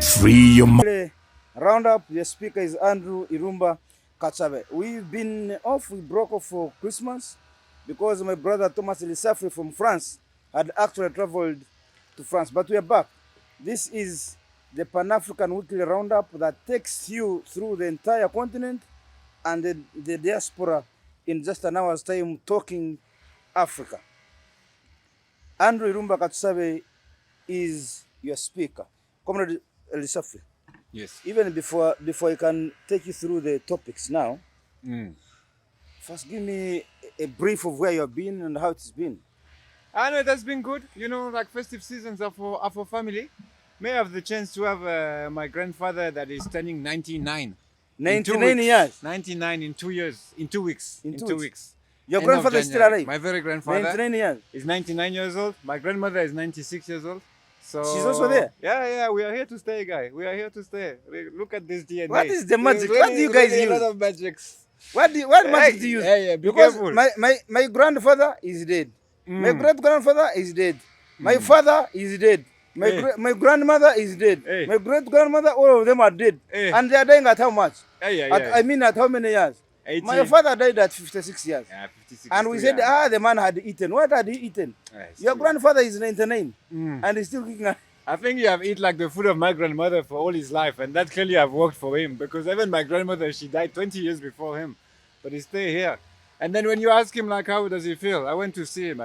Free your mind. Roundup, the speaker is Andrew Irumba Kachabe. We've been off, we broke off for Christmas because my brother Thomas Elisafri from France had actually traveled to France, but we are back. This is the Pan-African Weekly Roundup that takes you through the entire continent and the diaspora in just an hour's time talking Africa. Andrew Irumba Kachabe is your speaker. Comrade Elisafri. Yes. Even before I can take you through the topics now, first give me a brief of where you've been and how it's been. I know it has been good. You know, like festive seasons are for family. May I have the chance to have my grandfather that is turning 99. 99 years. 99 in 2 years, in 2 weeks. In 2 weeks. Your End of grandfather is still January. alive? My very grandfather 99 years. is 99 years old. My grandmother is 96 years old. So She's also there? Yeah, we are here to stay, guy. We are here to stay. Look at this DNA. What is the magic? Really, What do you guys really use? A lot of magics. What magic do you use? Hey, be because careful. my grandfather is dead. My great grandfather is dead. My father is dead. My grandmother is dead. Hey. My great grandmother, all of them are dead. Hey. And they are dying at how much? Yeah. I mean, at how many years? 80. My father died at 56 years. Yeah, 56. And we said, the man had eaten. What had he eaten? Your grandfather is 99 and he's still kicking. I think you have eaten like the food of my grandmother for all his life, and that clearly have worked for him, because even my grandmother, she died 20 years before him, but he stay here. And then when you ask him like how does he feel, I went to see him,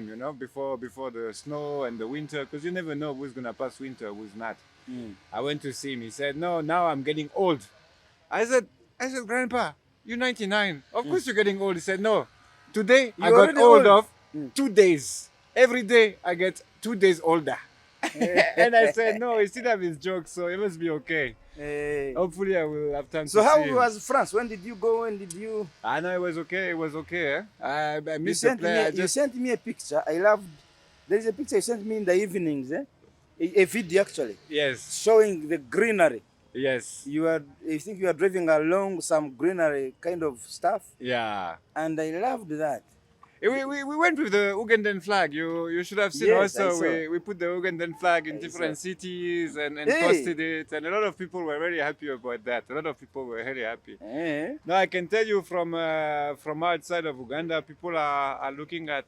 you know, before the snow and the winter, because you never know who's gonna pass winter, who's not. I went to see him. He said, no, now I'm getting old. I said, Grandpa, you're 99. Of course you're getting old. He said, no. Today I got old of 2 days. Every day I get 2 days older. And I said, no, he still have his jokes, so it must be okay. Hopefully I will have time to see him. So how was France? When did you go? When did you... I know it was okay. I You missed the play. you sent me a picture. I loved... There is a picture you sent me in the evenings, a video actually, Yes. showing the greenery. Yes. I think you are driving along some greenery kind of stuff, Yeah. and I loved that. We went with the Ugandan flag. You should have seen Yes, I also. saw. We put the Ugandan flag in I different saw. cities and Hey. posted it, and a lot of people were very happy about that. A lot of people were very happy. Now I can tell you from outside of Uganda, people are looking at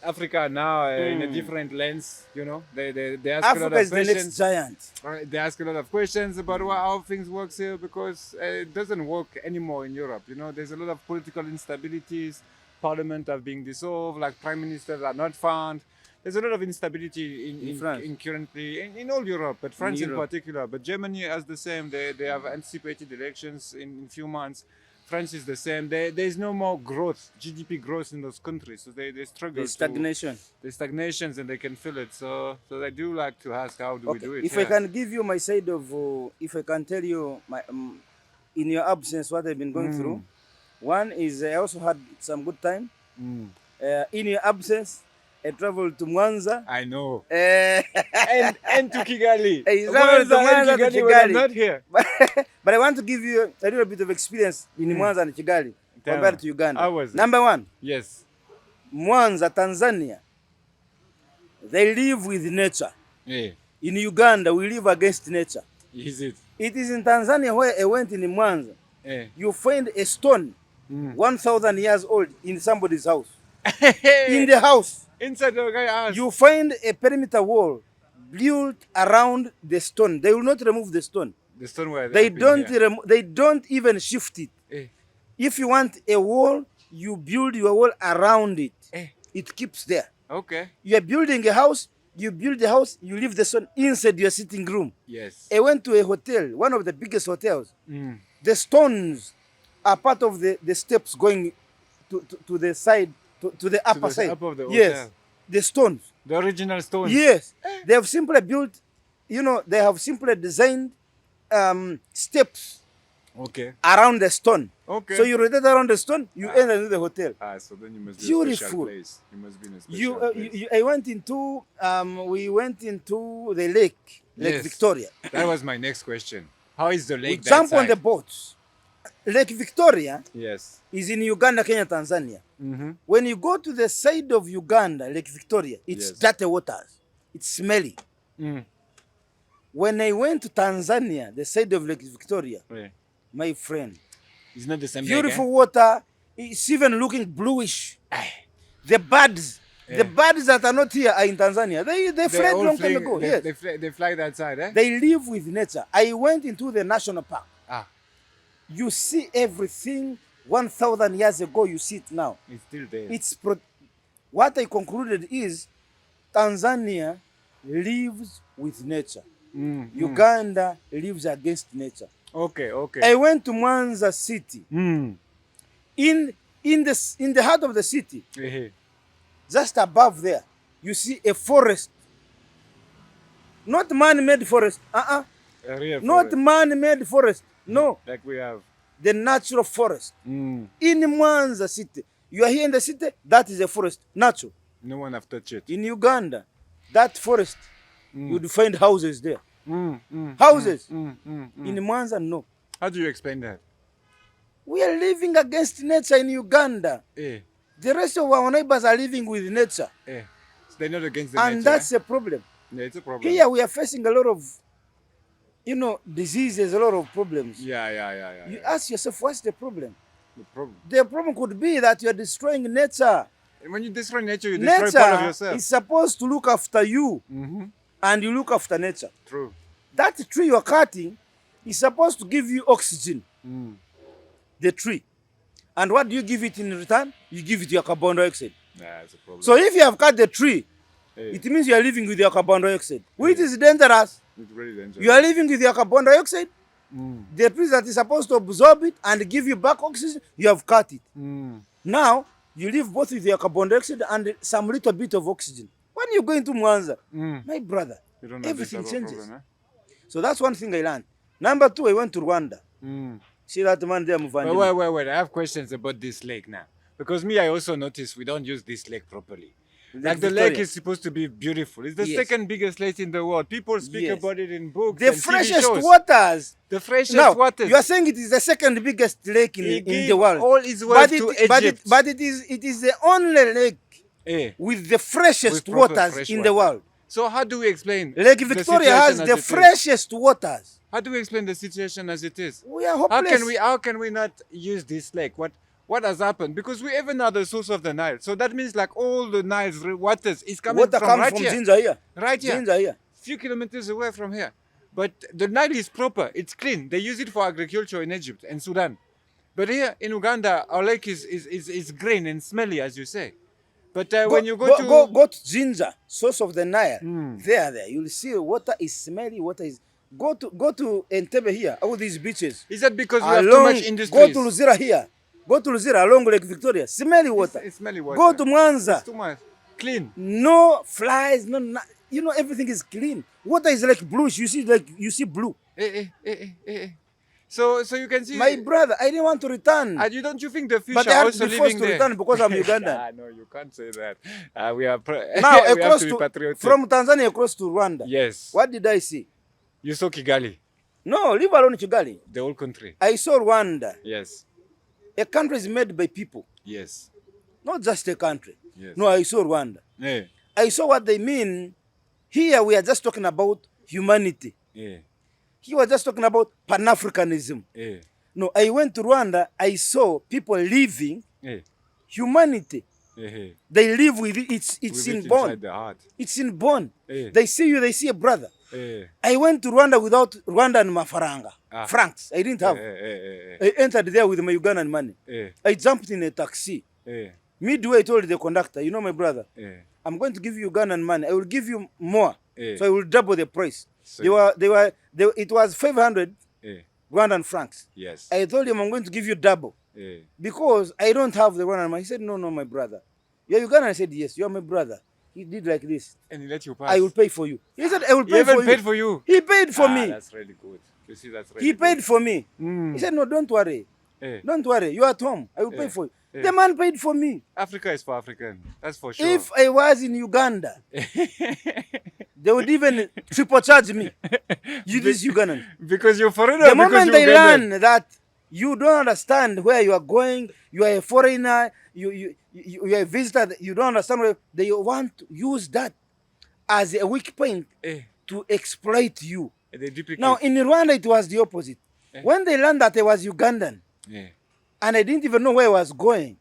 Africa now in a different lens. You know, they ask a lot Africa of is the next questions. giant. They ask a lot of questions about how things work here, because it doesn't work anymore in Europe. You know, there's a lot of political instabilities. Parliament are being dissolved, like prime ministers are not found. There's a lot of instability in France. currently in all Europe, but France in Europe. particular. But Germany has the same. They have anticipated elections in a few months. France is the same. There's no more growth, GDP growth in those countries. So they struggle. The stagnation. The stagnations, and they can feel it. So I do like to ask, how do we do it? If I can give you my side of, if I can tell you my, in your absence what I've been going through. One is I also had some good time. In your absence, I traveled to Mwanza. I know. Uh, and to Kigali. I traveled to Mwanza to when Kigali. I'm not here. but I want to give you a little bit of experience in Mwanza and Kigali compared me. to Uganda. How was it? Number one, Yes. Mwanza, Tanzania, they live with nature. Yeah. In Uganda, we live against nature. Is it? It is in Tanzania where I went in Mwanza. Yeah. You find a stone 1,000 years old in somebody's house. In the house, Inside the guy house. you find a perimeter wall built around the stone. They will not remove the stone. The stone where They don't even shift it. Eh. If you want a wall, you build your wall around it. It keeps there. Okay. You are building a house, you build the house, you leave the stone inside your sitting room. Yes. I went to a hotel, one of the biggest hotels. The stones are part of the steps going to the side, to the upper the side. up of the Yes, hotel. the stones. The original stone. Yes, they have simply built, they have simply designed steps Okay. around the stone. Okay. So you rotate around the stone, you enter into the hotel. So then you must be in a special Beautiful. place. You must be in a special place. I went into, we went into the lake Yes. Victoria. That was my next question. How is the We lake that jump on side? the boats. Lake Victoria Yes. is in Uganda, Kenya, Tanzania. When you go to the side of Uganda, Lake Victoria, it's Yes. dirty waters. It's smelly. When I went to Tanzania, the side of Lake Victoria, Yeah. my friend, It's not the same beautiful lake, water, it's even looking bluish. The birds, the birds that are not here are in Tanzania. They fled all long time flying, ago. they, Yes. they fly that side, eh? They live with nature. I went into the national park. Ah, You see everything 1,000 years ago, you see it now. it's still there. What I concluded is Tanzania lives with nature. Uganda lives against nature. Okay. I went to Mwanza city. In the heart of the city, just above there, you see a forest. Not man-made forest. A real Not forest, man-made forest. No. like we have. The natural forest. In Mwanza city. You are here in the city, that is a forest. Natural. No one have touched it. In Uganda, that forest, you'd find houses there. Houses. In Mwanza, no. How do you explain that? We are living against nature in Uganda. The rest of our neighbors are living with nature. So they're not against the And nature. that's a problem. Yeah, it's a problem. Here we are facing a lot of, diseases, a lot of problems. Yeah. You ask yourself, what's the problem? The problem. The problem could be that you are destroying nature. When you destroy nature, you destroy part of Nature yourself. is supposed to look after you, and you look after nature. True. That tree you are cutting is supposed to give you oxygen. The tree. And what do you give it in return? You give it your carbon dioxide. Yeah, that's a problem. So if you have cut the tree, it means you are living with your carbon dioxide, which is dangerous. It's really dangerous. You are living with your carbon dioxide. The tree that is supposed to absorb it and give you back oxygen, you have cut it. Now, you live both with your carbon dioxide and some little bit of oxygen. When you go into Mwanza, my brother, You don't have this everything type of changes. problem, So that's one thing I learned. Number two, I went to Rwanda. See that man there, eh? Muvandimwe? Wait. I have questions about this lake now. Because me, I also noticed we don't use this lake properly. Like the Victoria. lake is supposed to be beautiful. It's the Yes. second biggest lake in the world. People speak Yes. about it in books The and TV freshest shows. waters. The freshest Now, waters. you are saying it is the second biggest lake He in gave the world. all his wealth to Egypt. But it is the only lake with the freshest With proper waters fresh in water. the world. So how do we explain Lake the Victoria situation has as the it is? freshest waters. How do we explain the situation as it is? We are hopeless. How can we not use this lake? What has happened? Because we even are the source of the Nile. So that means like all the Nile's waters is coming Water from comes right from here. Jinja here. Right here. Jinja here. Few kilometers away from here. But the Nile is proper. It's clean. They use it for agriculture in Egypt and Sudan. But here in Uganda, our lake is green and smelly, as you say. But when you go to... Go to Jinja, source of the Nile. There. You'll see water is smelly. Water is... Go to Entebbe here, all these beaches. Is that because we have too much industries? Go to Luzira here. Go to Luzira along Lake Victoria. Smelly water. It's smelly water. Go to Mwanza. It's too much. Clean. No flies, everything is clean. Water is like bluish. You see blue. So you can see... My brother, I didn't want to return. don't you think the fish But I are had also to be forced living to there? return because I'm Ugandan. No, you can't say that. We are Now, we have to be patriotic. from Tanzania across to Rwanda. Yes. What did I see? You saw Kigali, No, leave alone Kigali. the whole country. I saw Rwanda. Yes. A country is made by people, Yes. not just a country. Yes. No, I saw Rwanda. Yeah. I saw what they mean. Here we are just talking about humanity. Yeah. He was just talking about Pan-Africanism. Yeah. No, I went to Rwanda. I saw people living Yeah. humanity. Yeah. They live with it. It's With in it bone. inside the heart. It's in bone. Yeah. They see you. They see a brother. Yeah. I went to Rwanda without Rwandan mafaranga. Francs. I didn't have. I entered there with my Ugandan money. Yeah. I jumped in a taxi. Yeah. Midway, I told the conductor, you know, my brother, Yeah. I'm going to give you Ugandan money. I will give you more. Yeah. So I will double the price. So It was 500 Yeah. Rwandan francs. Yes. I told him I'm going to give you double Yeah. because I don't have the Rwandan money. He said, no, my brother. You're Ugandan? I said, yes, you're my brother. He did like this. And he let you pass. I will pay for you. He said, I will He pay even for you. paid for you. He paid for me. That's really good. You see, that's really He paid good. for me. Mm. He said, no, don't worry. Yeah. Don't worry. You're at home. I will pay for you. Yeah. The man paid for me. Africa is for African. That's for sure. If I was in Uganda, they would even triple charge me. You this Ugandan. Because you're foreigner. The moment because they you're Ugandan. learn that you don't understand where you are going, you are a foreigner, you are a visitor, you don't understand where they want to use that as a weak point Eh. to exploit you. They duplicate. Now, in Rwanda, it was the opposite. When they learned that I was Ugandan, and I didn't even know where I was going,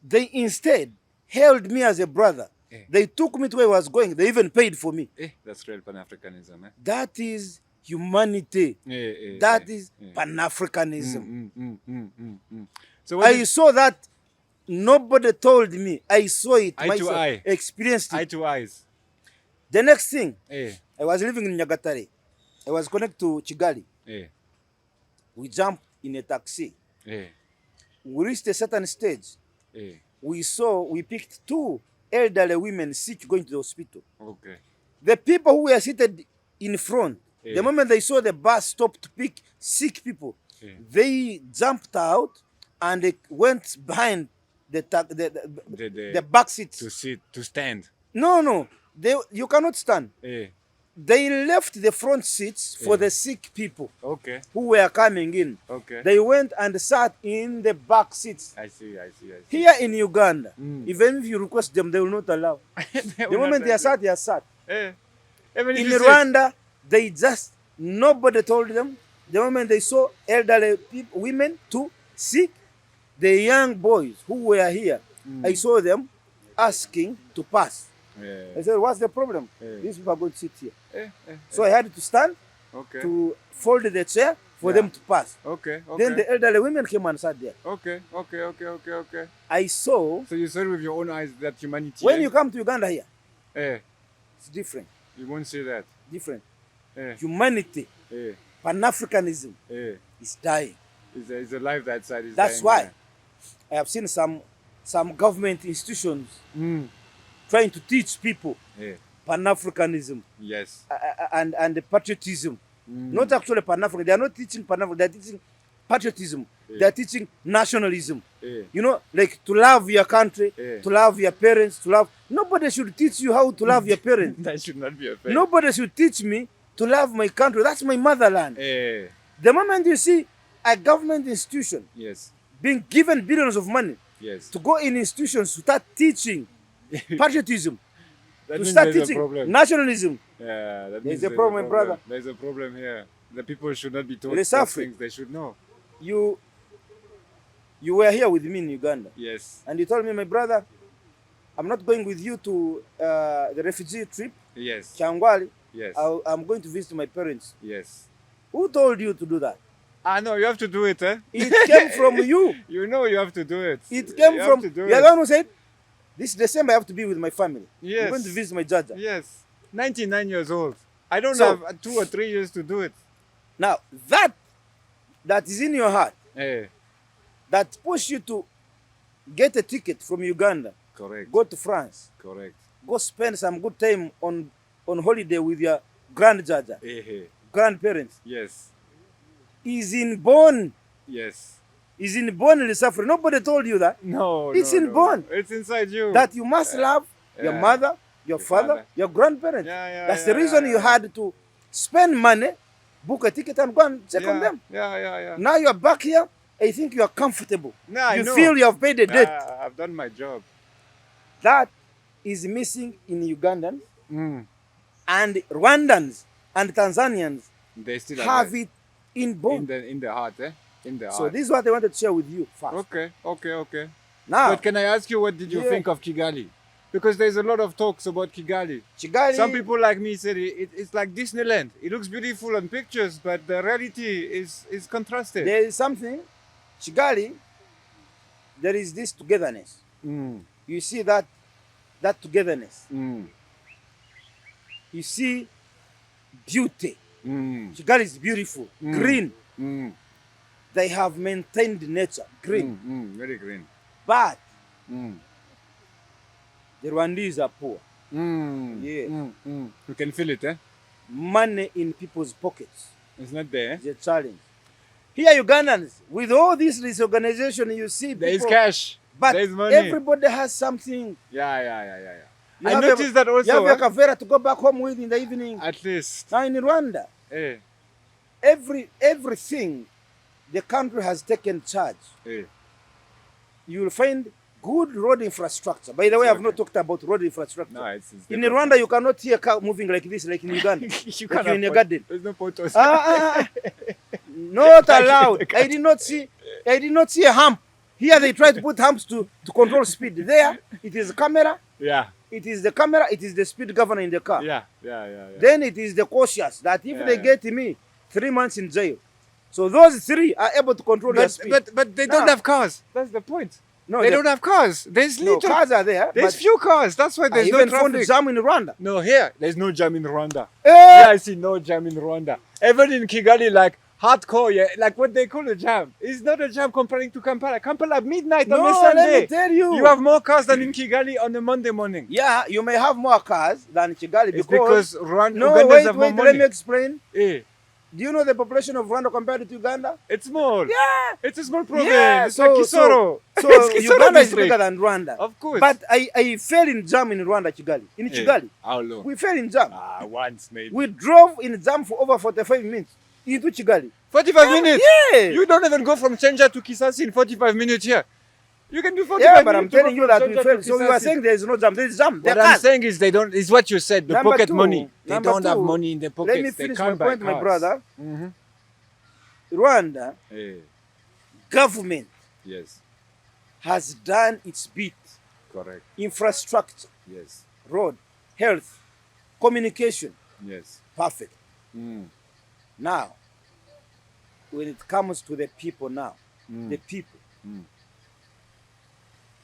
they instead held me as a brother. They took me to where I was going. They even paid for me. That's real Pan-Africanism. That is humanity. That is Pan-Africanism. So I saw that. Nobody told me. I saw it eye myself. to eye. Experienced it. Eye to eyes. The next thing, I was living in Nyagatare. I was connected to Kigali. We jumped in a taxi. We reached a certain stage. We picked 2 elderly women sick going to the hospital. Okay. The people who were seated in front, the moment they saw the bus stop to pick sick people, they jumped out and they went behind the back seats. To stand. No. You cannot stand. They left the front seats for the sick people who were coming in. They went and sat in the back seats. I see. Here in Uganda, even if you request them, they will not allow. The moment they are sat, they are sat. In Rwanda, nobody told them. The moment they saw elderly people, women too sick, the young boys who were here, I saw them asking to pass. I said, what's the problem? These people are going to sit here. So I had to stand to fold the chair for them to pass. Then the elderly women came and sat there. Okay. I saw. So you saw with your own eyes that humanity. When you come to Uganda here, it's different. You won't see that. Different. Humanity, Pan-Africanism is dying. It's a life that side is That's dying. why I have seen some government institutions trying to teach people Pan-Africanism and patriotism. Not actually Pan-African. They are not teaching Pan-African. They are teaching patriotism. They are teaching nationalism. You know, like to love your country, to love your parents, to love. Nobody should teach you how to love your parents. That should not be a fact. Nobody should teach me to love my country. That's my motherland. The moment you see a government institution being given billions of money to go in institutions to start teaching patriotism, to start teaching nationalism. There's a problem, brother. There's a problem here. The people should not be taught those things they should know. You were here with me in Uganda. Yes. And you told me, my brother, I'm not going with you to the refugee trip. Yes. Changwali. Yes. I'm going to visit my parents. Yes. Who told you to do that? No, you have to do it, It came from you. You know you have to do it. It came from you. You're the one who said, this December I have to be with my family. Yes. I'm going to visit my Jaja. Yes. 99 years old. I don't have 2 or 3 years to do it. Now, that is in your heart. That push you to get a ticket from Uganda. Correct. Go to France. Correct. Go spend some good time on holiday with your grandjaja, grandparents. Yes. Is inborn. Yes. Is inborn suffering. Nobody told you that. No. It's inborn. It's inside you. That you must love your mother, your father, your grandparents. That's the reason you had to spend money, book a ticket, and go and check on them. Now you are back here. I think you are comfortable. You feel you have paid the debt. I've done my job. That is missing in Ugandans and Rwandans and Tanzanians. They still have it inborn. In the heart, In the heart. So this is what I wanted to share with you first. Okay. Now, but can I ask you, what did you think of Kigali? Because there's a lot of talks about Kigali. Some people like me said it's like Disneyland. It looks beautiful on pictures, but the reality is contrasted. There is something. Kigali, there is this togetherness. You see that togetherness. You see beauty. Kigali is beautiful, green. They have maintained nature, green. Very green. But the Rwandese are poor. You can feel it, Money in people's pockets. It's not there. It's a challenge. Here, Ugandans, with all this disorganization, you see there is cash. But there is money. Everybody has something. Yeah. I noticed that also. You have a kavera to go back home with in the evening. At least. Now in Rwanda, everything the country has taken charge. You will find good road infrastructure. By the way, I've not talked about road infrastructure. No, it's in Rwanda, you cannot see a car moving like this, like in Uganda. you like you're in a put- garden. There's no photos. Not allowed. I did not see a hump. Here they try to put humps to control speed. There, it is camera. Yeah, It is the camera. It is the speed governor in the car. yeah. Then it is the cautious that if Yeah, they yeah. get me, 3 months in jail. So those three are able to control their speed. But they don't No. have cars. That's the point. no, They don't have cars. There's no, little. cars are there. There's But few cars. That's why I there's no even found traffic. jam in Rwanda. No, here there's no jam in Rwanda. Eh, Yeah, I see no jam in Rwanda. Even in Kigali, like hardcore, yeah, like what they call a jam. It's not a jam comparing to Kampala. Kampala midnight on a No, Sunday. let me tell you. You have more cars than in Kigali on a Monday morning. Yeah, you may have more cars than Kigali It's because because no, Ugandans have more wait, money. let me explain. Eh, Do you know the population of Rwanda compared to Uganda? it's small. Yeah. It's a small province. Yeah, It's like Kisoro. So It's Kisoro Uganda is district. bigger than Rwanda. Of course. But I fell in jam in Rwanda, Kigali. In Kigali, How long? we fell in jam. Once maybe. We drove in jam for over 45 minutes into Kigali. 45 minutes? Yeah. You don't even go from Chenja to Kisasi in 45 minutes here. You can do 45 Yeah, but I'm minutes. to telling go you from that we Chenja fell. to So you are Kisasi. saying there is no jam. There is jam. There What are I'm cars. saying is they don't. It's what you said. The Number pocket two, money. They number don't have two, money in their pockets. Let me They finish can't my buy point, my cars. brother. Mhm. Rwanda Eh, government yes, has done its bit. correct. Infrastructure, Yes, road, health, communication, yes. perfect. Mm. Now, when it comes to the people now, Mm. the people, Mm.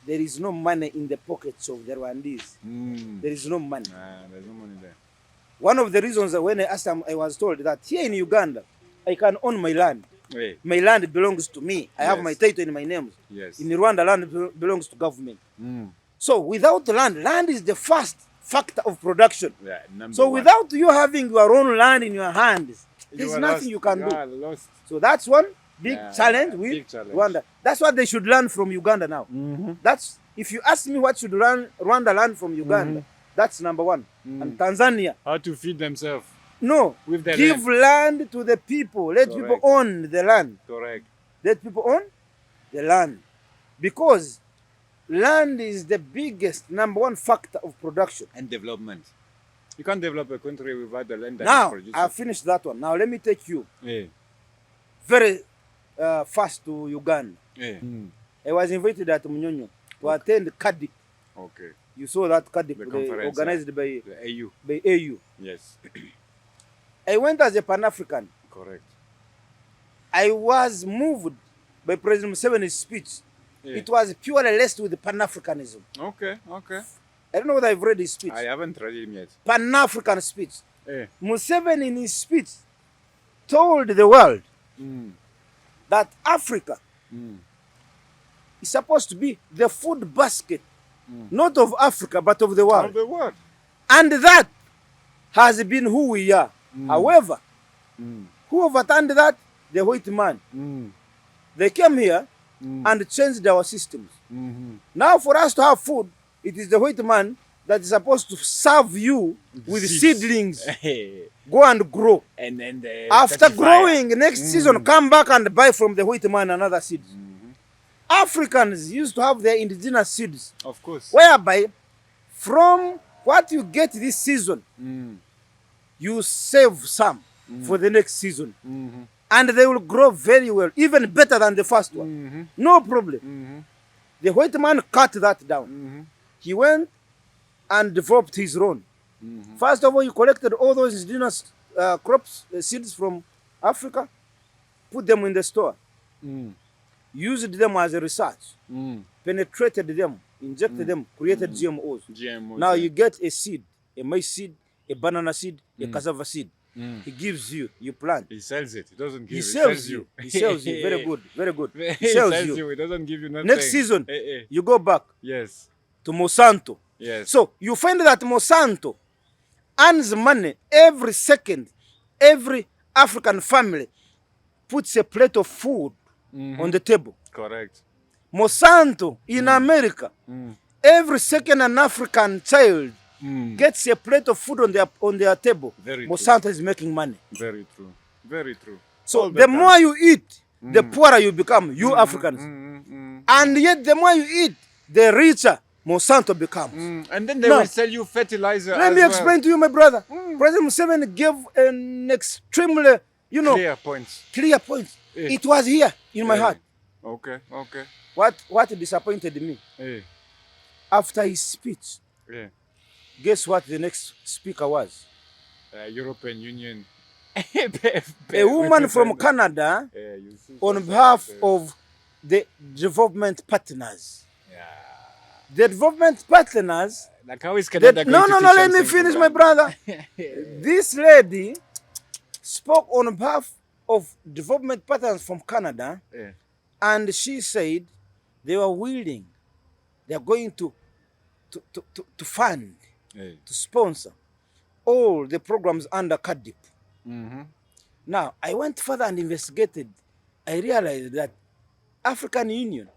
there is no money in the pockets of the Rwandese. Mm. There is no money. There's no money there. One of the reasons that when I asked them, I was told that here in Uganda, I can own my land. Eh, My land belongs to me. I have Yes. my title in my name. yes. In Rwanda, land belongs to government. Mm. So without land, land is the first factor of production. Yeah, number So one. without you having your own land in your hands, there's are nothing lost. you can do. are lost. So that's one big Yeah, challenge with big challenge. Rwanda. That's what they should learn from Uganda now. Mm-hmm. That's if you ask me what should Rwanda learn from Uganda, that's number one. And Tanzania, How to feed themselves. no, With the give land to the people. Let people Correct. own the land. Correct. Let people own the land. Because land is the biggest, number one factor of production. And development. You can't develop a country without the land that is Now, producing. I've finished that one. Now, let me take you Eh, very fast to Uganda. eh. I was invited at Munyonyo to attend Kadik. Okay. You saw that Kadik, The they conference, organized by The AU. AU. Yes. I went as a Pan-African. Correct. I was moved by President Museveni's speech. Yeah. It was purely laced with Pan-Africanism. Okay. Okay. I don't know whether I've read his speech. I haven't read him yet. Pan-African speech. Eh. Museveni in his speech told the world Mm. that Africa Mm. is supposed to be the food basket, not of Africa, but of the world. Of the world. And that has been who we are. However, Mm. who overturned that? The white man. Mm. They came here and changed our systems. Mm-hmm. Now for us to have food, it is the white man that is supposed to serve you with Seeds. seedlings. Hey. Go and grow. And then the After certifier. growing, next season, come back and buy from the white man another seed. Africans used to have their indigenous seeds, Of course. whereby from what you get this season, Mm. you save some for the next season. Mm-hmm. And they will grow very well, even better than the first one. Mm-hmm. No problem. Mm-hmm. The white man cut that down. Mm-hmm. He went and developed his own. Mm-hmm. First of all, he collected all those indigenous crops, seeds from Africa, put them in the store, Mm. used them as a research, Mm. penetrated them, injected them, created GMOs. GMOs. Now yeah. you get a seed, a maize seed, a banana seed, a cassava seed. Mm. He gives you, you plant. He sells it. He doesn't give He it. sells you. He sells you. Very good. Very good. He He sells you. He doesn't give you nothing. Next season, Eh, eh. you go back Yes. to Monsanto. Yes. So you find that Monsanto earns money every second. Every African family puts a plate of food on the table. Correct. Monsanto in America, every second an African child gets a plate of food on their table. Very Monsanto is making money. Very true. Very true. So All the time. more you eat, the poorer you become, you Africans. And yet the more you eat, the richer Monsanto becomes. And then they Now, will sell you fertilizer let as me well. explain to you, my brother. President Museveni gave an extremely, Clear points. clear point. Eh. It was here in my Eh. heart. Okay. What disappointed me? After his speech, guess what the next speaker was? European Union. A woman from Canada on behalf of the development partners. The development partners. Like how is Canada No, going to no, teach let me something finish, to my them? brother. This lady spoke on behalf of development partners from Canada, and she said they were willing, they are going to fund, to sponsor all the programs under CADIP. Now, I went further and investigated. I realized that African Union,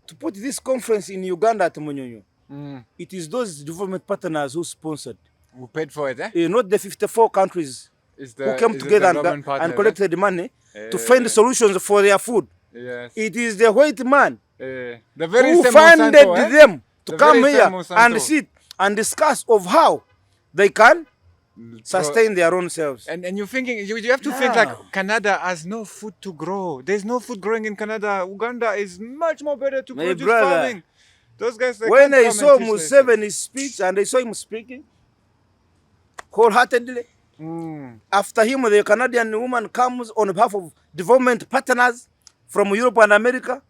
to put this conference in Uganda at Munyonyo, it is those development partners who sponsored. Who paid for it, eh? Not the 54 countries who came together and collected the money to find solutions for their food. Yes. It is the white man The very who same funded Monsanto, them to The come very here same Monsanto. and sit and discuss of how they can sustain their own selves. And you're thinking, you have to think like Canada has no food to grow. There's no food growing in Canada. Uganda is much more better to My produce brother, farming. Those guys, they when can't I come saw and teach Museveni's speech and I saw him speaking wholeheartedly, after him the Canadian woman comes on behalf of development partners from Europe and America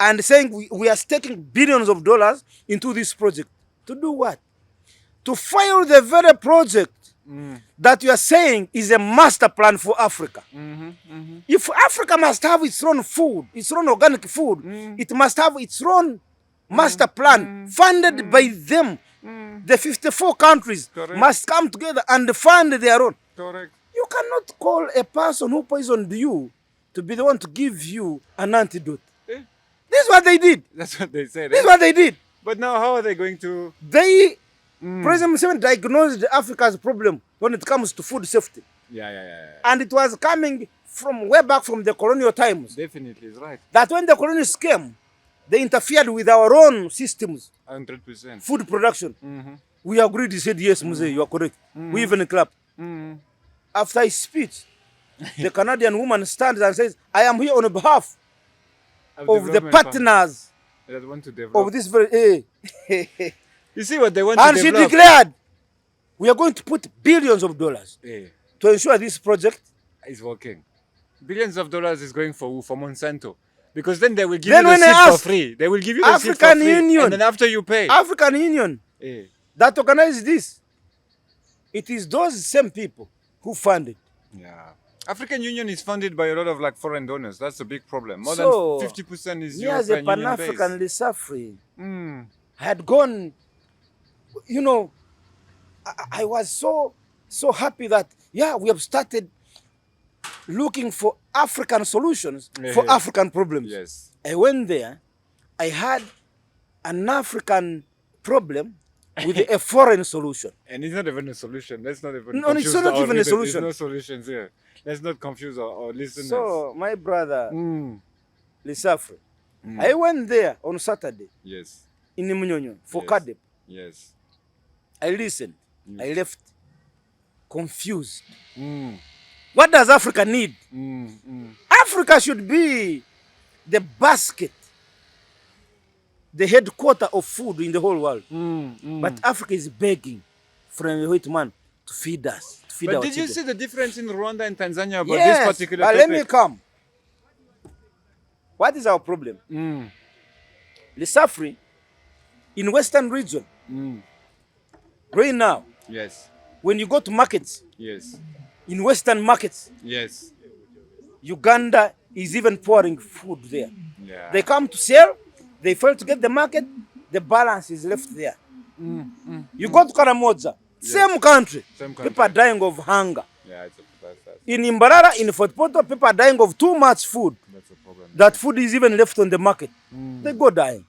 and saying we are staking billions of dollars into this project. To do what? To file the very project that you are saying is a master plan for Africa. If Africa must have its own food, its own organic food, it must have its own master plan funded by them. The 54 countries must come together and fund their own. Correct. You cannot call a person who poisoned you to be the one to give you an antidote. This is what they did. That's what they said. This is what they did. But now how are they going to... President Museveni diagnosed Africa's problem when it comes to food safety. Yeah. And it was coming from way back from the colonial times. Definitely, it's right. That when the colonists came, they interfered with our own systems. 100%. Food production. We agreed. He said, yes, Muse, you are correct. We even clapped. After his speech, the Canadian woman stands and says, I am here on behalf of the partners that want to develop. of this very... You see what they want and to she develop? declared, we are going to put billions of dollars to ensure this project is working. Billions of dollars is going for Monsanto. Because then they will give Then you the when I seed for ask free. They will give you the seed for African free. Union, And then after you pay. African Union that organized this, it is those same people who funded. Yeah. African Union is funded by a lot of like foreign donors. That's a big problem. More So, than 50% is me as a European Union Pan-African based. suffering, I had gone, I was so happy that, we have started looking for African solutions for African problems. Yes. I went there, I had an African problem with a foreign solution. And it's not even a solution. Let's not even No, it's not even a solution. There's no solutions here. Let's not confuse our listeners. So, my brother, Lisafri, I went there on Saturday Yes. in Munyonyo for Yes. CADIP. Yes. I listened. I left confused. What does Africa need? Africa should be the basket, the headquarter of food in the whole world. But Africa is begging from a white man to feed us, to feed But our did you children. see the difference in Rwanda and Tanzania about Yes, this particular but topic? let me come. What is our problem? The suffering in Western region, right now, Yes. when you go to markets, Yes. in Western markets, Yes. Uganda is even pouring food there. Yeah. They come to sell, they fail to get the market, the balance is left there. You go to Karamoja, same country, people are dying of hunger. Yeah, that's In Imbarara, in Fort Portal, people are dying of too much food. a problem. That food is even left on the market. They go dying.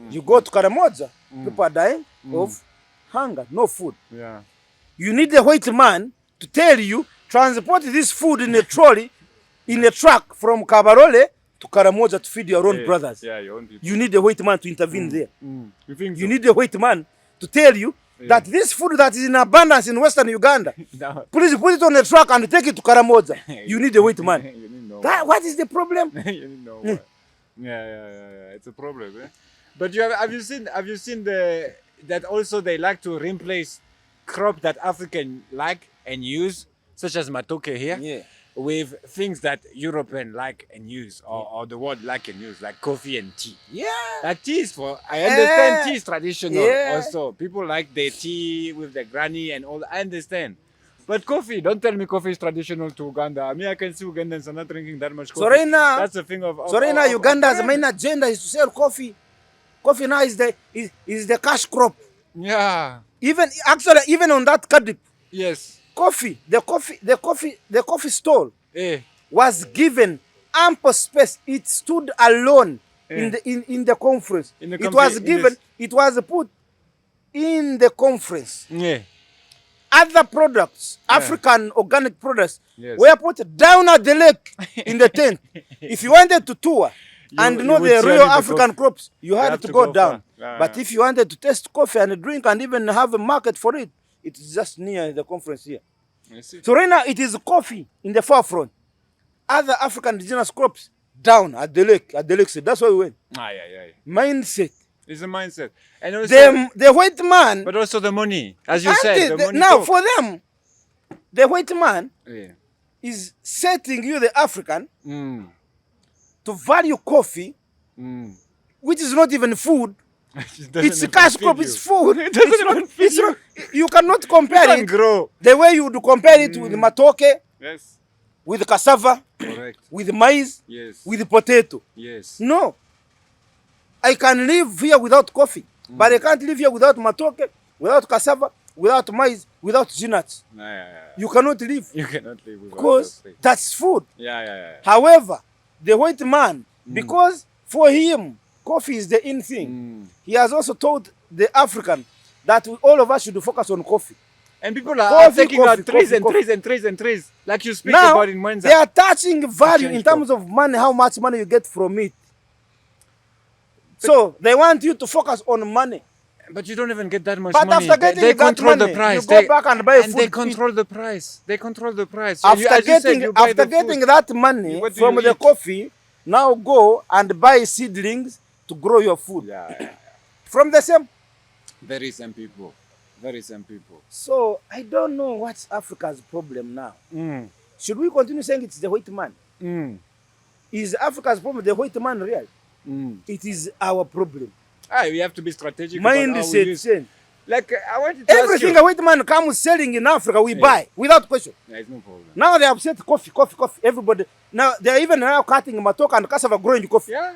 You go to Karamoja, people are dying of hunger, no food. Yeah. You need a white man to tell you, transport this food in a trolley, in a truck from Kabarole to Karamoja to feed your own Yeah, brothers. yeah, your own people. You need a white man to intervene there. You think You so? need a white man to tell you that this food that is in abundance in Western Uganda, No. please put it on a truck and take it to Karamoja. You need a white man. You need no What is the problem? you need no one. Yeah. It's a problem, eh? But have you seen that also they like to replace crop that African like and use, such as matoke here, Yeah. with things that European like and use, or the world like and use, like coffee and tea. Yeah. Like tea is I understand tea is traditional Yeah. also. People like their tea with the granny and all. I understand. But coffee, don't tell me coffee is traditional to Uganda. I mean, I can see Ugandans are not drinking that much coffee. So right now, that's the thing of Uganda's main agenda is to sell coffee. Coffee now is the cash crop. Yeah. Even on that Kadip, Yes. the coffee stall Eh. was given ample space. It stood alone Yeah. in the conference. In the It was given. It was put in the conference. Yeah. Other products, African organic products, Yes. were put down at the lake in the tent. If you wanted to tour and you know would the see real only the African coffee. crops, you had have to to go go down. far. But if you wanted to taste coffee and drink and even have a market for it, it's just near the conference here. I see. So right now it is coffee in the forefront. Other African indigenous crops down at the lake side. That's why we went. Yeah. Mindset. It's a mindset. And also, The white man. but also the money, as you and said. The money now talk. for them, the white man Yeah. is setting you, the African, Mm. to value coffee, which is not even food. It doesn't It's a even cash feed crop. you. It's food. It doesn't It's even not, feed it's you. not, you cannot compare It can it grow. the way you would compare it with matoke, Yes. with cassava, Correct. with maize, Yes. with potato. Yes. No. I can live here without coffee, but I can't live here without matoke, without cassava, without maize, without peanuts. Yeah. You cannot live You cannot live without because those things. that's food. Yeah. However, the white man, because for him, coffee is the in thing, he has also told the African that all of us should focus on coffee. And people are Coffee, taking coffee, out trees coffee, and coffee. trees and trees and trees, like you speak Now, about in Mwenza. they are touching value change in terms of money, how much money you get from it. So they want you to focus on money. But you don't even get that much But money. after getting they that control money, the price. you go back and buy and food they to eat. control the price. They control the price. So After as you said, getting you buy after the getting food. that money What do from you the eat? coffee, now go and buy seedlings to grow your food Yeah. from the same. Very some people. Very some people. So I don't know what's Africa's problem now. Should we continue saying it's the white man? Is Africa's problem the white man real? It is our problem. We have to be strategic about how we Mindset use. change. Like I wanted to Everything ask you. a white man comes selling in Africa, we buy without question. Yeah, it's no problem. Now they have said coffee. Everybody. Now they are even now cutting matoke and cassava growing coffee. Yeah.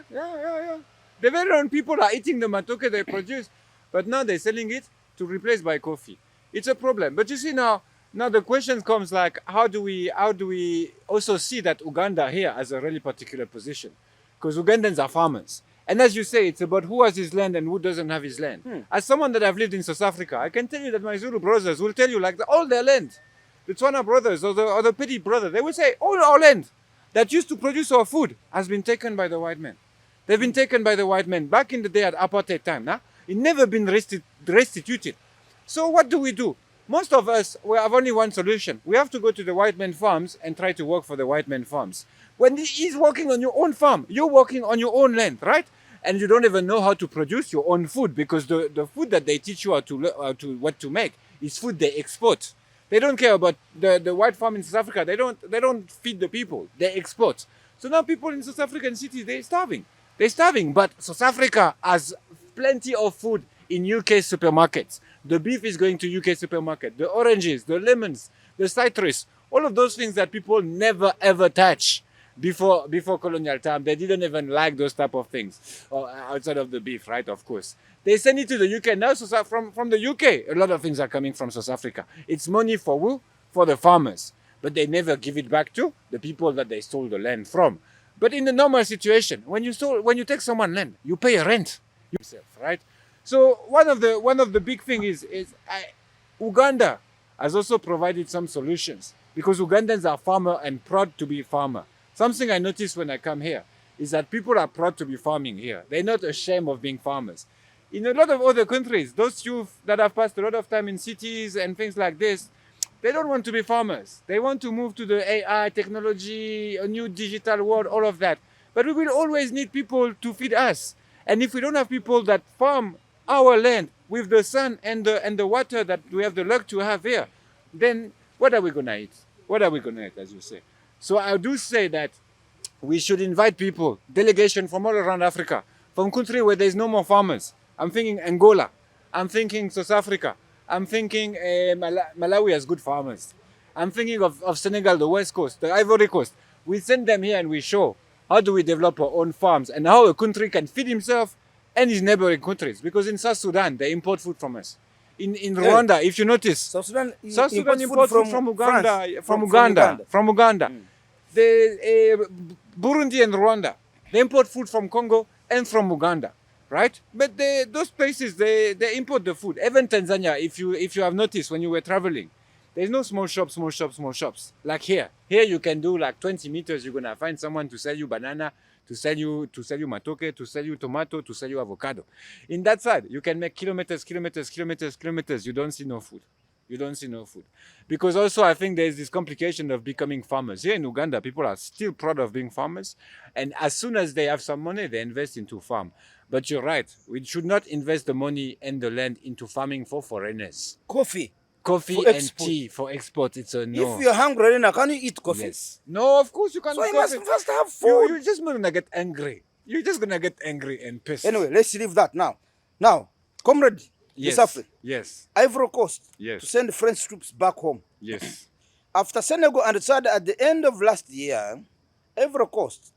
The very own people are eating the matoke they produce, but now they're selling it to replace by coffee. It's a problem. But you see now the question comes like, how do we also see that Uganda here has a really particular position? Because Ugandans are farmers. And as you say, it's about who has his land and who doesn't have his land. As someone that have lived in South Africa, I can tell you that my Zulu brothers will tell you like all their land, the Tswana brothers or the Pedi brothers, they will say all our land that used to produce our food has been taken by the white men. They've been taken by the white men back in the day at apartheid time. Nah? It never been restituted. So what do? Most of us, we have only one solution. We have to go to the white men farms and try to work for the white men farms. When he's working on your own farm, you're working on your own land, right? And you don't even know how to produce your own food because the food that they teach you how to what to make is food they export. They don't care about the white farm in South Africa. They don't feed the people. They export. So now people in South African cities, they're starving. But South Africa has plenty of food in UK supermarkets. The beef is going to UK supermarket. The oranges, the lemons, the citrus, all of those things that people never ever touch before colonial time. They didn't even like those type of things outside of the beef, right? Of course. They send it to the UK. Now from the UK, a lot of things are coming from South Africa. It's money for who? For the farmers. But they never give it back to the people that they stole the land from. But in the normal situation, when you take someone land, you pay a rent yourself, right? So one of the big thing is Uganda has also provided some solutions because Ugandans are farmer and proud to be farmer. Something I noticed when I come here is that people are proud to be farming here. They're not ashamed of being farmers. In a lot of other countries, those youth that have passed a lot of time in cities and things like this, they don't want to be farmers. They want to move to the AI, technology, a new digital world, all of that. But we will always need people to feed us. And if we don't have people that farm our land with the sun and the water that we have the luck to have here, then what are we going to eat? What are we going to eat, as you say? So I do say that we should invite people, delegation from all around Africa, from countries where there's no more farmers. I'm thinking Angola. I'm thinking South Africa. I'm thinking Malawi has good farmers. I'm thinking of Senegal, the West Coast, the Ivory Coast. We send them here and we show how do we develop our own farms and how a country can feed himself and his neighboring countries. Because in South Sudan, they import food from us. In Rwanda, if you notice, South Sudan imports food from Uganda. From Uganda. The Burundi and Rwanda, they import food from Congo and from Uganda, right? But those places, they import the food. Even Tanzania, if you have noticed when you were traveling, there's no small shops. Like here. Here you can do like 20 meters, you're gonna find someone to sell you banana, to sell you matoke, to sell you tomato, to sell you avocado. In that side, you can make kilometers. You don't see no food. Because also I think there's this complication of becoming farmers. Here in Uganda, people are still proud of being farmers. And as soon as they have some money, they invest into farm. But you're right. We should not invest the money and the land into farming for foreigners. Coffee And tea for export, it's a no. If you're hungry, can you eat coffee? Yes. No, of course you can't. So eat you must coffee. first have food. You're just gonna get angry. You're just gonna get angry and pissed. Anyway, let's leave that now. Now, comrade, yes. Africa, Yes. Ivory Coast, Yes. to send French troops back home. Yes. After Senegal and Chad at the end of last year, Ivory Coast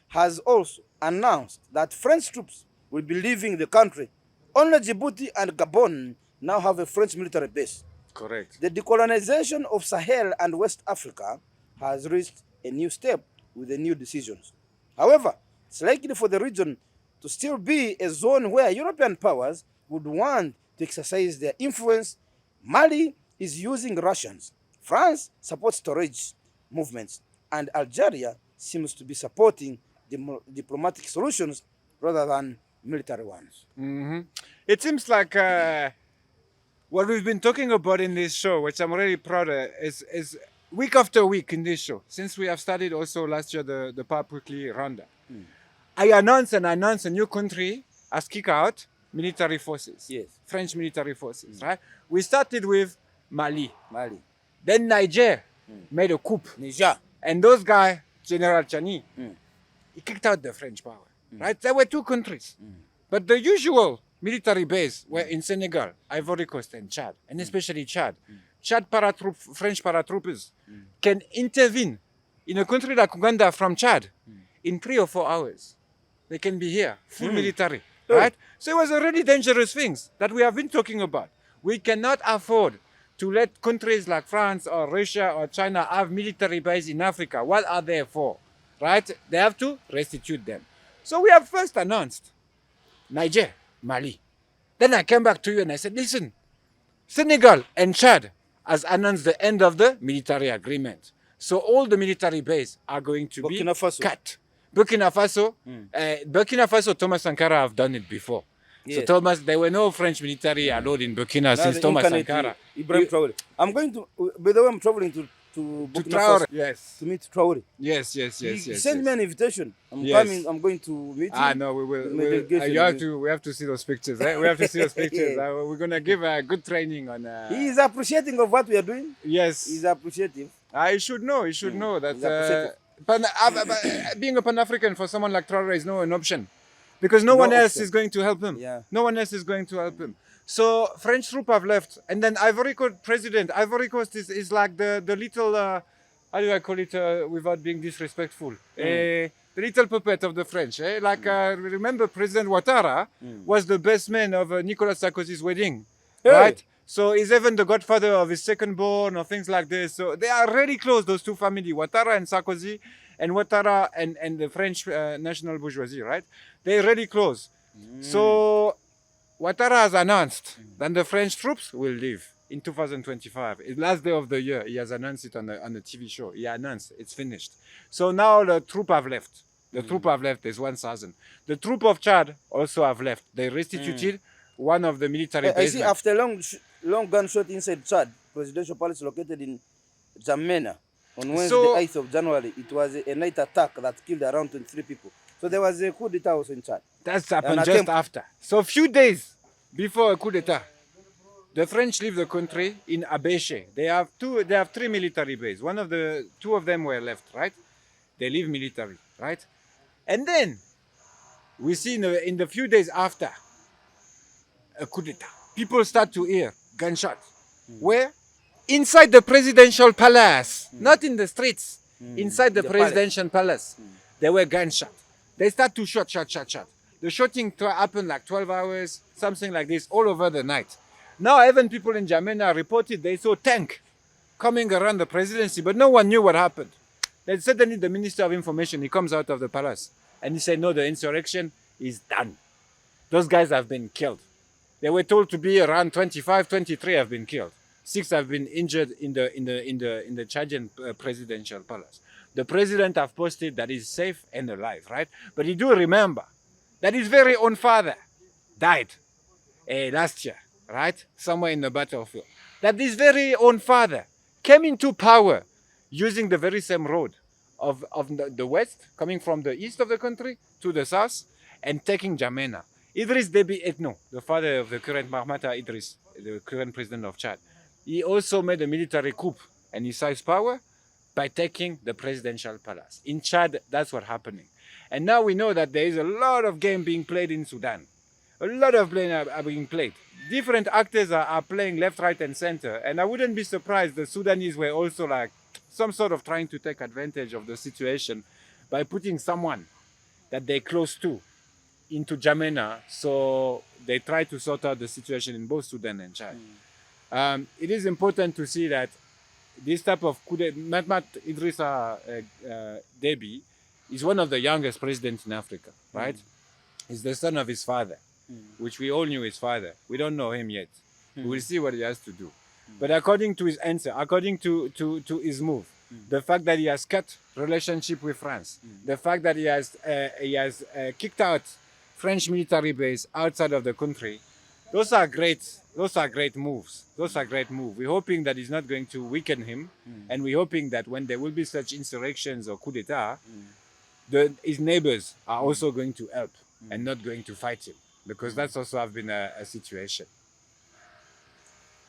has also announced that French troops will be leaving the country. Only Djibouti and Gabon now have a French military base. Correct. The decolonization of Sahel and West Africa has reached a new step with the new decisions. However, it's likely for the region to still be a zone where European powers would want to exercise their influence. Mali is using Russians. France supports storage movements. And Algeria seems to be supporting diplomatic solutions rather than military ones. Mm-hmm. It seems like what we've been talking about in this show, which I'm really proud of, is week after week in this show, since we have started also last year the PAP weekly roundup. I announce a new country as kick out military forces. Yes. French military forces, right? We started with Mali. Mali. Then Niger made a coup. Niger. And those guys, General Chani, he kicked out the French power, right? There were two countries. But the usual military base were in Senegal, Ivory Coast, and Chad, and especially Chad. French paratroopers can intervene in a country like Uganda from Chad in 3 or 4 hours. They can be here, full military, right? So it was a really dangerous things that we have been talking about. We cannot afford to let countries like France or Russia or China have military base in Africa. What are they for, right? They have to restitute them. So we have first announced Niger, Mali. Then I came back to you and I said, listen, Senegal and Chad has announced the end of the military agreement. So all the military base are going to be cut. Burkina Faso, Thomas Sankara have done it before. Yes. So there were no French military allowed in Burkina since Thomas Sankara. I'm going to, by the way, I'm traveling to Burkina Faso. Yes. To meet Traoré. Yes. Send me an invitation. I'm coming. I'm going to meet him. No, we will. We have to see those pictures. Eh? We have to see those pictures. We're gonna give a good training on. He is appreciating of what we are doing. Yes. He's appreciative. He should know. He should know that being a Pan-African for someone like Traoré is not an option, because no one else is going to help him. Yeah. No one else is going to help him. So French troops have left, and then Ivory Coast is like the little how do I call it without being disrespectful? The little puppet of the French. Remember President Ouattara was the best man of Nicolas Sarkozy's wedding, right? So he's even the godfather of his second born or things like this. So they are really close, those two families, Ouattara and Sarkozy, and Ouattara and the French national bourgeoisie, right? They're really close. So Ouattara has announced that the French troops will leave in 2025. It's last day of the year. He has announced it on a TV show. He announced it's finished. So now the troops have left. The troop have left. There's 1,000. The troop of Chad also have left. They restituted one of the military I bases. see after long gunshot inside Chad, presidential palace located in Jamena on Wednesday, So- 8th of January. It was a night attack that killed around 23 people. So there was a coup d'etat also in Chad. That's happened An just attempt. after. So a few days before a coup d'etat, the French leave the country in Abéché. They have 3 military bases. Two of them were left, right? They leave military, right? And then we see in the few days after a coup d'etat, people start to hear gunshots. Where? Inside the presidential palace, not in the streets. Inside the The presidential palace, there were gunshots. They start to shot. The shooting happened like 12 hours, something like this, all over the night. Now, even people in Jamena reported they saw tank coming around the presidency, but no one knew what happened. Then suddenly the Minister of Information, he comes out of the palace and he said, no, the insurrection is done. Those guys have been killed. They were told to be around 25, 23 have been killed. 6 have been injured in the Chadian presidential palace. The president have posted that he's safe and alive, right? But you do remember that his very own father died last year, right? Somewhere in the battlefield. That this very own father came into power using the very same road of the west, coming from the east of the country to the south, and taking Jamena. Idriss Déby Itno, the father of the current Mahamat Idriss, the current president of Chad, he also made a military coup and he seized power by taking the presidential palace. In Chad, that's what's happening. And now we know that there is a lot of game being played in Sudan. A lot of playing are being played. Different actors are playing left, right, and center. And I wouldn't be surprised the Sudanese were also like some sort of trying to take advantage of the situation by putting someone that they're close to into Jamena. So they try to sort out the situation in both Sudan and Chad. It is important to see that this type of coup d'etat, Mahamat Idrissa Déby is one of the youngest presidents in Africa, right? He's the son of his father, which we all knew his father. We don't know him yet. We will see what he has to do. But according to his answer, according to his move, the fact that he has cut relationship with France, the fact that he has kicked out French military base outside of the country, those are great moves. Those are great moves. We're hoping that it's not going to weaken him, and we're hoping that when there will be such insurrections or coup d'etat, his neighbors are also going to help and not going to fight him, because that's also have been a situation.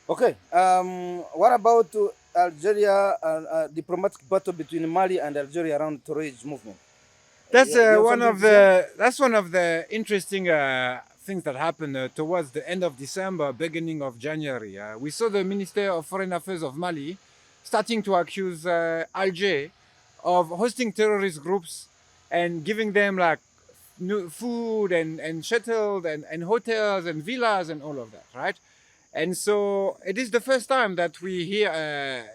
Okay. What about Algeria, diplomatic battle between Mali and Algeria around Touareg movement? That's you have one something of to the interesting things that happened towards the end of December, beginning of January. We saw the Minister of Foreign Affairs of Mali starting to accuse Alger of hosting terrorist groups and giving them like food and shuttles and hotels and villas and all of that, right? And so it is the first time that we hear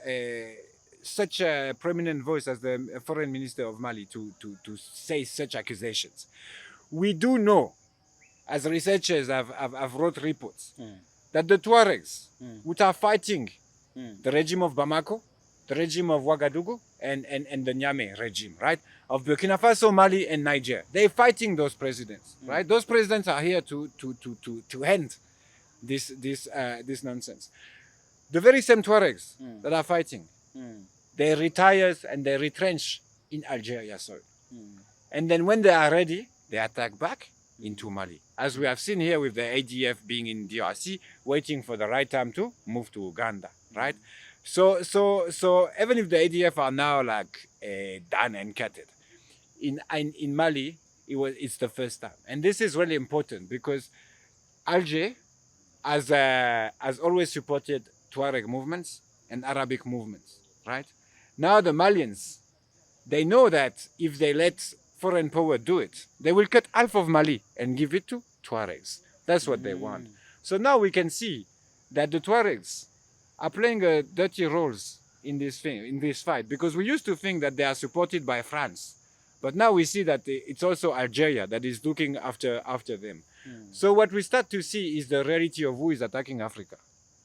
such a prominent voice as the foreign minister of Mali to say such accusations. We do know, as researchers have wrote reports, that the Tuaregs, which are fighting the regime of Bamako, the regime of Ouagadougou, and the Niamey regime, right, of Burkina Faso, Mali, and Niger, they're fighting those presidents, right? Those presidents are here to end this nonsense. The very same Tuaregs that are fighting, they retire and they retrench in Algeria soil. And then when they are ready, they attack back into Mali. As we have seen here with the ADF being in DRC, waiting for the right time to move to Uganda, right? So even if the ADF are now like done and cutted, in Mali, it's the first time. And this is really important because Alger has always supported Tuareg movements and Arabic movements, right? Now the Malians, they know that if they let foreign power do it, they will cut half of Mali and give it to Tuaregs. That's what they want. So now we can see that the Tuaregs are playing dirty roles in this fight, because we used to think that they are supported by France, but now we see that it's also Algeria that is looking after them. So what we start to see is the reality of who is attacking Africa.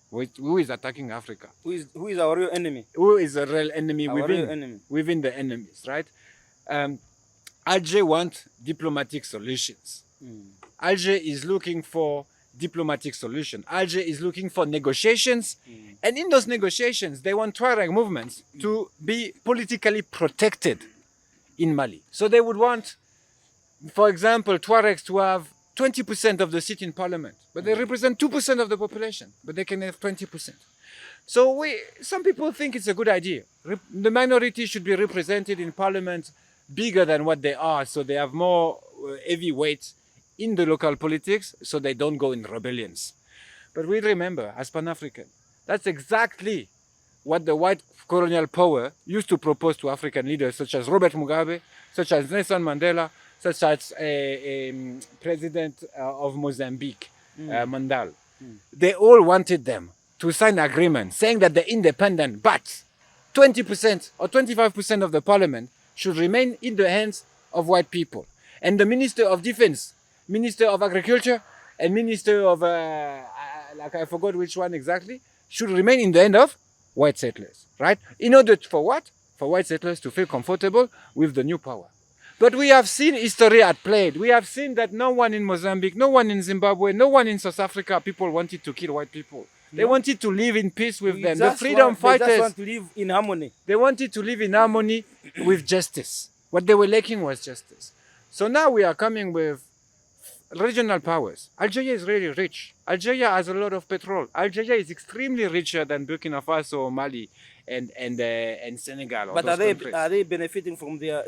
Who is attacking Africa? Who is our real enemy? Who is a real enemy Our real enemy. within the enemies, right? Alger wants diplomatic solutions. Alger is looking for diplomatic solution. Alger is looking for negotiations. And in those negotiations, they want Tuareg movements to be politically protected in Mali. So they would want, for example, Tuaregs to have 20% of the seat in parliament, but they represent 2% of the population, but they can have 20%. So some people think it's a good idea. The minority should be represented in parliament bigger than what they are, so they have more heavy weight in the local politics, so they don't go in rebellions. But we remember, as Pan-African, that's exactly what the white colonial power used to propose to African leaders, such as Robert Mugabe, such as Nelson Mandela, such as President of Mozambique, Mandal. They all wanted them to sign an agreement saying that they're independent, but 20% or 25% of the parliament should remain in the hands of white people. And the Minister of Defense, Minister of Agriculture, and Minister of, like I forgot which one exactly, should remain in the hand of white settlers, right? In order for what? For white settlers to feel comfortable with the new power. But we have seen history at play. We have seen that no one in Mozambique, no one in Zimbabwe, no one in South Africa, people wanted to kill white people. They wanted to live in peace with them. The freedom fighters, they just want to live in harmony. They wanted to live in harmony with justice. What they were lacking was justice. So now we are coming with regional powers. Algeria is really rich. Algeria has a lot of petrol. Algeria is extremely richer than Burkina Faso, Mali, and Senegal. But are they benefiting from their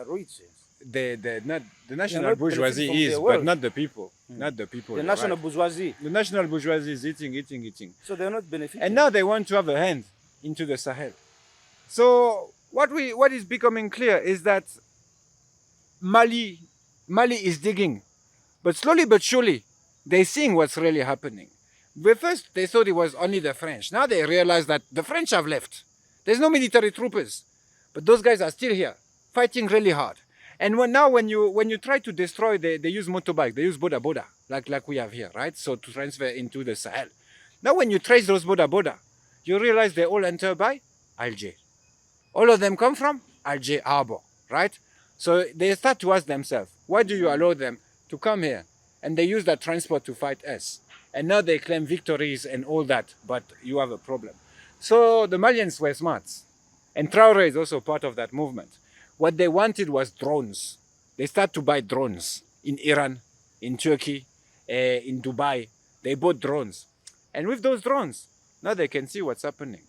riches? The national bourgeoisie is, but not the people. Not the people. The national bourgeoisie. The national bourgeoisie is eating. So they're not benefiting. And now they want to have a hand into the Sahel. So what is becoming clear is that Mali is digging, but slowly but surely they're seeing what's really happening. But first they thought it was only the French. Now they realize that the French have left. There's no military troopers, but those guys are still here, fighting really hard. And when you try to destroy, they use motorbike, they use boda like we have here, right? So to transfer into the Sahel. Now when you trace those boda, you realize they all enter by Alger. All of them come from Alger Harbor, right? So they start to ask themselves, why do you allow them to come here? And they use that transport to fight us. And now they claim victories and all that, but you have a problem. So the Malians were smart. And Traoré is also part of that movement. What they wanted was drones. They start to buy drones in Iran, in Turkey, in Dubai. They bought drones. And with those drones, now they can see what's happening.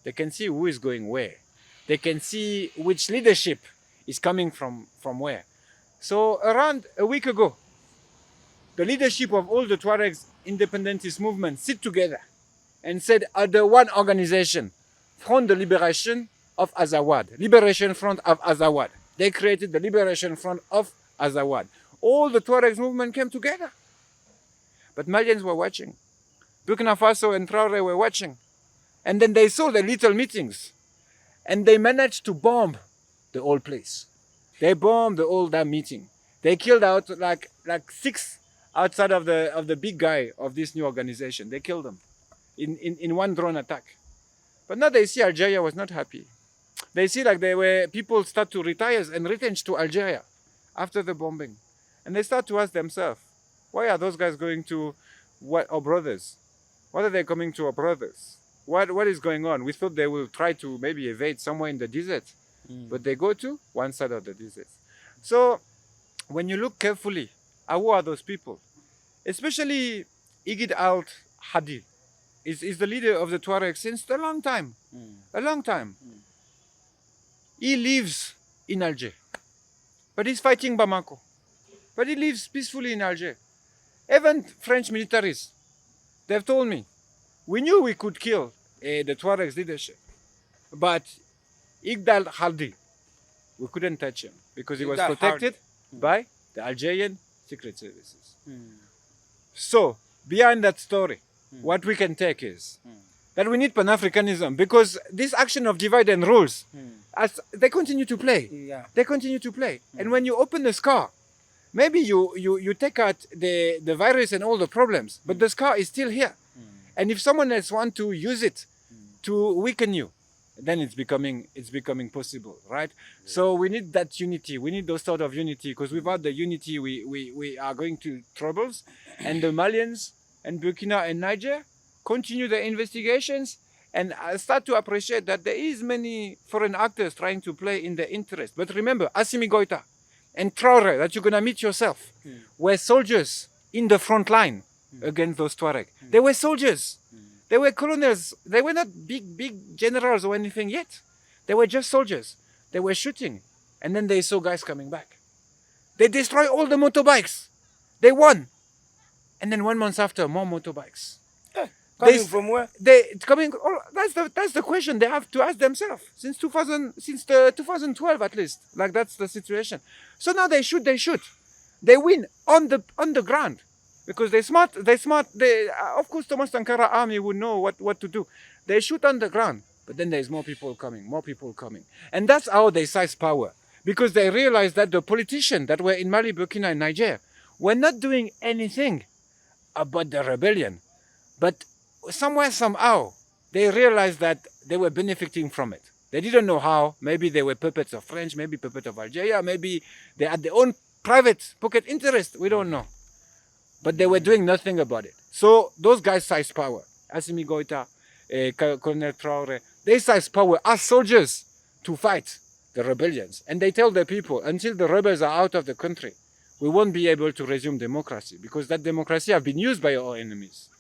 They can see who is going where. They can see which leadership is coming from where. So around a week ago, the leadership of all the Tuaregs independentist movement sit together and said, under one organization, Front de Liberation of Azawad, Liberation Front of Azawad. They created the Liberation Front of Azawad. All the Tuaregs movement came together. But Malians were watching. Burkina Faso and Traoré were watching. And then they saw the little meetings. And they managed to bomb the whole place. They bombed the whole damn meeting. They killed out like 6 outside of the big guy of this new organization. They killed them in one drone attack. But now they see Algeria was not happy. They see like people start to retire and retrench to Algeria after the bombing. And they start to ask themselves, why are those guys going to our brothers? What are they coming to our brothers? What is going on? We thought they will try to maybe evade somewhere in the desert, but they go to one side of the desert. So when you look carefully, who are those people? Especially Igid al-Hadi is the leader of the Tuareg since a long time. A long time. He lives in Alger, but he's fighting Bamako. But he lives peacefully in Alger. Even French militaries, they've told me, we knew we could kill the Tuareg's leadership, but Igd al-Hadi, we couldn't touch him because he was protected by the Algerian secret services. So, behind that story, what we can take is that we need Pan-Africanism because this action of divide and rules, as they continue to play. They continue to play. And when you open the scar, maybe you take out the virus and all the problems, but the scar is still here. And if someone else wants to use it to weaken you, then it's becoming possible, right? So we need that unity. We need those sort of unity, because without the unity, we are going to troubles. And the Malians and Burkina and Niger continue the investigations, and I start to appreciate that there is many foreign actors trying to play in their interest. But remember, Assimi Goïta and Traoré, that you're gonna meet yourself, were soldiers in the front line against those Tuareg. They were soldiers. They were colonels. They were not big generals or anything yet. They were just soldiers. They were shooting. And then they saw guys coming back. They destroyed all the motorbikes. They won. And then 1 month after, more motorbikes. Coming from where? That's the question they have to ask themselves. Since 2012 at least. Like, that's the situation. So now they shoot. They win on the ground. Because they're smart. Of course, Thomas Sankara army would know what to do. They shoot on the ground, but then there's more people coming. And that's how they seize power. Because they realized that the politicians that were in Mali, Burkina, and Niger were not doing anything about the rebellion. But somehow, they realized that they were benefiting from it. They didn't know how. Maybe they were puppets of French, maybe puppets of Algeria, maybe they had their own private pocket interest. We don't know. But they were doing nothing about it. So those guys seized power. Assimi Goïta, Colonel Traoré, they seized power as soldiers to fight the rebellions. And they tell the people, until the rebels are out of the country, we won't be able to resume democracy, because that democracy have been used by our enemies.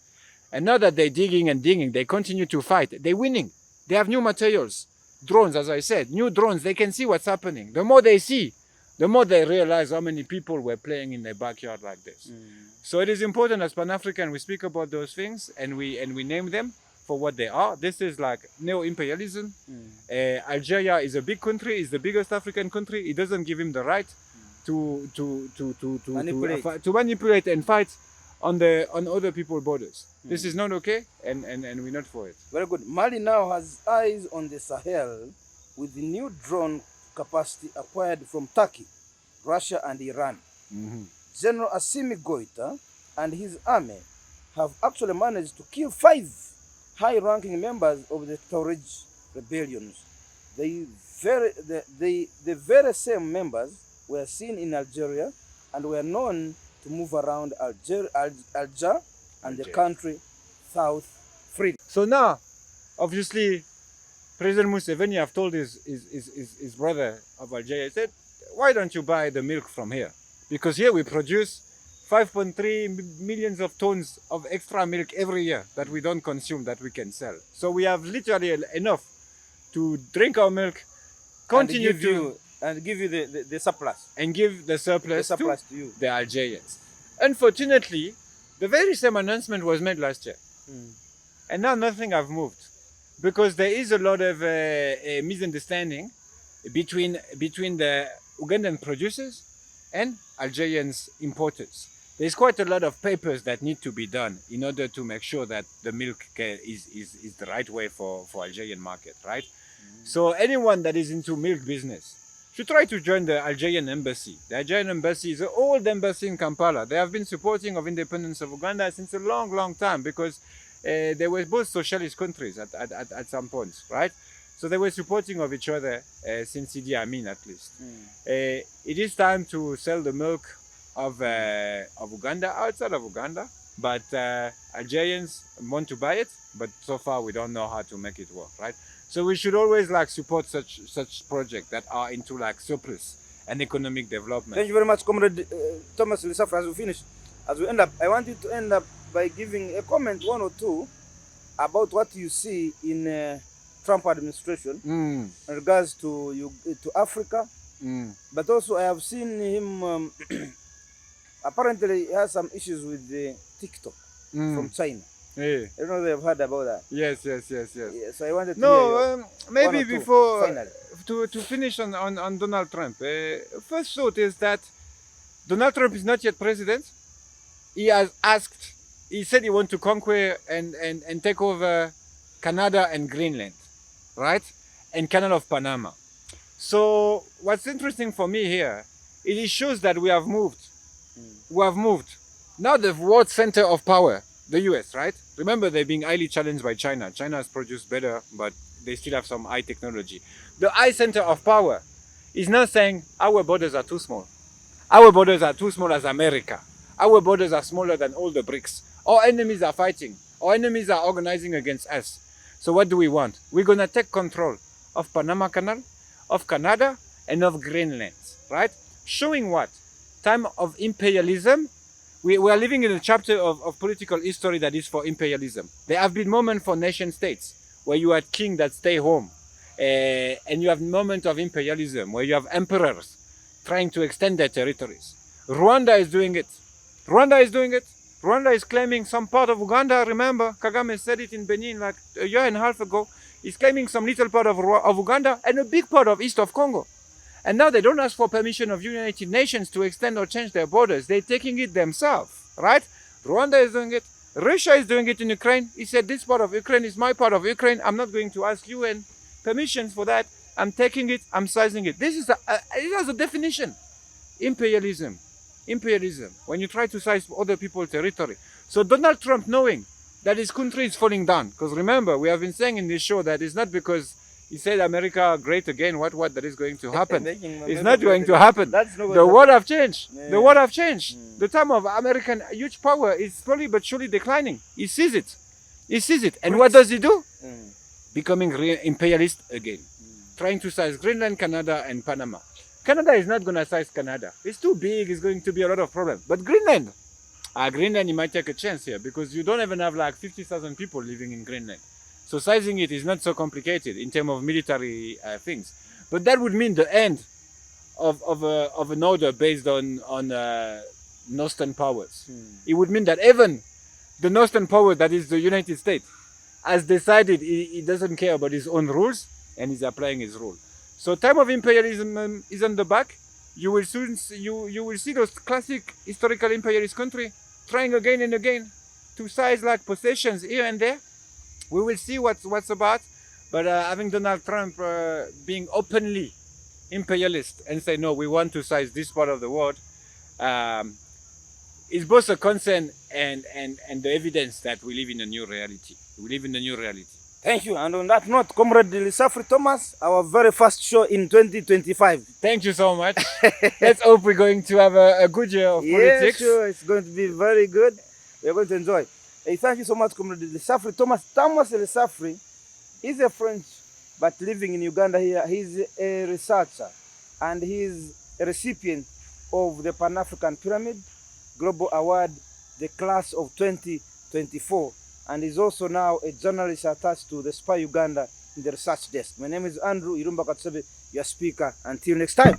And now that they're digging, they continue to fight. They're winning. They have new materials. Drones, as I said, new drones. They can see what's happening. The more they see, the more they realize how many people were playing in their backyard like this. So it is important as Pan-African we speak about those things, and we name them for what they are. This is like neo-imperialism. Algeria is a big country, is the biggest African country. It doesn't give him the right to manipulate and fight on other people's borders. This is not okay, and we're not for it. Very good. Mali now has eyes on the Sahel with the new drone capacity acquired from Turkey, Russia, and Iran. General Assimi Goïta and his army have actually managed to kill 5 high-ranking members of the Tuareg rebellions. The very same members were seen in Algeria and were known to move around Algeria and the country south freely. So now, obviously, President Museveni have told his brother of Algeria, he said, why don't you buy the milk from here? Because here we produce 5.3 millions of tons of extra milk every year that we don't consume, that we can sell. So we have literally enough to drink our milk, continue and give you the surplus. And give the surplus to you, the Algerians. Unfortunately, the very same announcement was made last year. And now nothing have moved. Because there is a lot of misunderstanding between the Ugandan producers and Algerians importers. There's quite a lot of papers that need to be done in order to make sure that the milk is the right way for Algerian market, right? So anyone that is into milk business should try to join the Algerian embassy. The Algerian embassy is an old embassy in Kampala. They have been supporting of independence of Uganda since a long time, because they were both socialist countries at some points, right? So they were supporting of each other since Idi Amin at least. It is time to sell the milk of Uganda outside of Uganda, but Algerians want to buy it, but so far we don't know how to make it work, right? So we should always like support such projects that are into like surplus and economic development. Thank you very much, Comrade Thomas Lisafra. As we finish, as we end up, I want you to end up by giving a comment, 1 or 2, about what you see in Trump administration in regards to Africa. But also I have seen him, apparently he has some issues with the TikTok from China. I don't know if you've heard about that. Yes. Yeah, so I wanted to hear maybe before finally. to finish on Donald Trump. First thought is that Donald Trump is not yet president. He said he wants to conquer and take over Canada and Greenland, right? And Canal of Panama. So what's interesting for me here, it shows that we have moved. We have moved. Now the world center of power, the US, right? Remember, they're being highly challenged by China. China has produced better, but they still have some high technology. The high center of power is not saying our borders are too small. Our borders are too small as America. Our borders are smaller than all the BRICS. Our enemies are fighting. Our enemies are organizing against us. So what do we want? We're going to take control of Panama Canal, of Canada, and of Greenland, right? Showing what? Time of imperialism. We are living in a chapter of political history that is for imperialism. There have been moments for nation states where you had kings that stay home. And you have moments of imperialism where you have emperors trying to extend their territories. Rwanda is doing it. Rwanda is doing it. Rwanda is claiming some part of Uganda. Remember, Kagame said it in Benin like a year and a half ago. He's claiming some little part of Uganda and a big part of east of Congo. And now they don't ask for permission of United Nations to extend or change their borders. They're taking it themselves, right? Rwanda is doing it. Russia is doing it in Ukraine. He said, this part of Ukraine is my part of Ukraine. I'm not going to ask UN permissions for that. I'm taking it. I'm sizing it. This is it has a definition. Imperialism. Imperialism. When you try to size other people's territory. So Donald Trump, knowing that his country is falling down, because remember, we have been saying in this show that it's not because he said America great again, what that is going to happen. It's not going to happen. The world have changed. Yeah. The world have changed. The time of American huge power is slowly but surely declining. He sees it. He sees it. And what does he do? Becoming imperialist again. Trying to size Greenland, Canada, and Panama. Canada is not going to size Canada. It's too big. It's going to be a lot of problems. But Greenland, Greenland, you might take a chance here because you don't even have like 50,000 people living in Greenland. So sizing it is not so complicated in terms of military things. But that would mean the end of an order based on Northern powers. It would mean that even the Northern power, that is the United States, has decided he doesn't care about his own rules and is applying his rule. So time of imperialism is on the back. You will soon you will see those classic historical imperialist countries trying again and again to size like possessions here and there. We will see what's about, but having Donald Trump being openly imperialist and say no, we want to size this part of the world, is both a concern and the evidence that we live in a new reality. We live in a new reality. Thank you. And on that note, Comrade Lisafri Thomas, our very first show in 2025. Thank you so much. Let's hope we're going to have a good year of politics. Yeah, sure. It's going to be very good. We're going to enjoy. Hey, thank you so much, Comrade Lisafri Thomas. Thomas Lisafri is a French, but living in Uganda here. He's a researcher, and he's a recipient of the Pan-African Pyramid Global Award, the class of 2024. And he's also now a journalist attached to the SPY Uganda in the research desk. My name is Andrew Irumba Katsebe, your speaker. Until next time,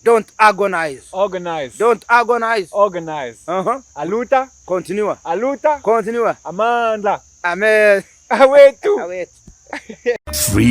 don't agonize. Organize. Don't agonize. Organize. Aluta. Continua. Aluta. Continua. Amandla. Amen. Away too. Away. Free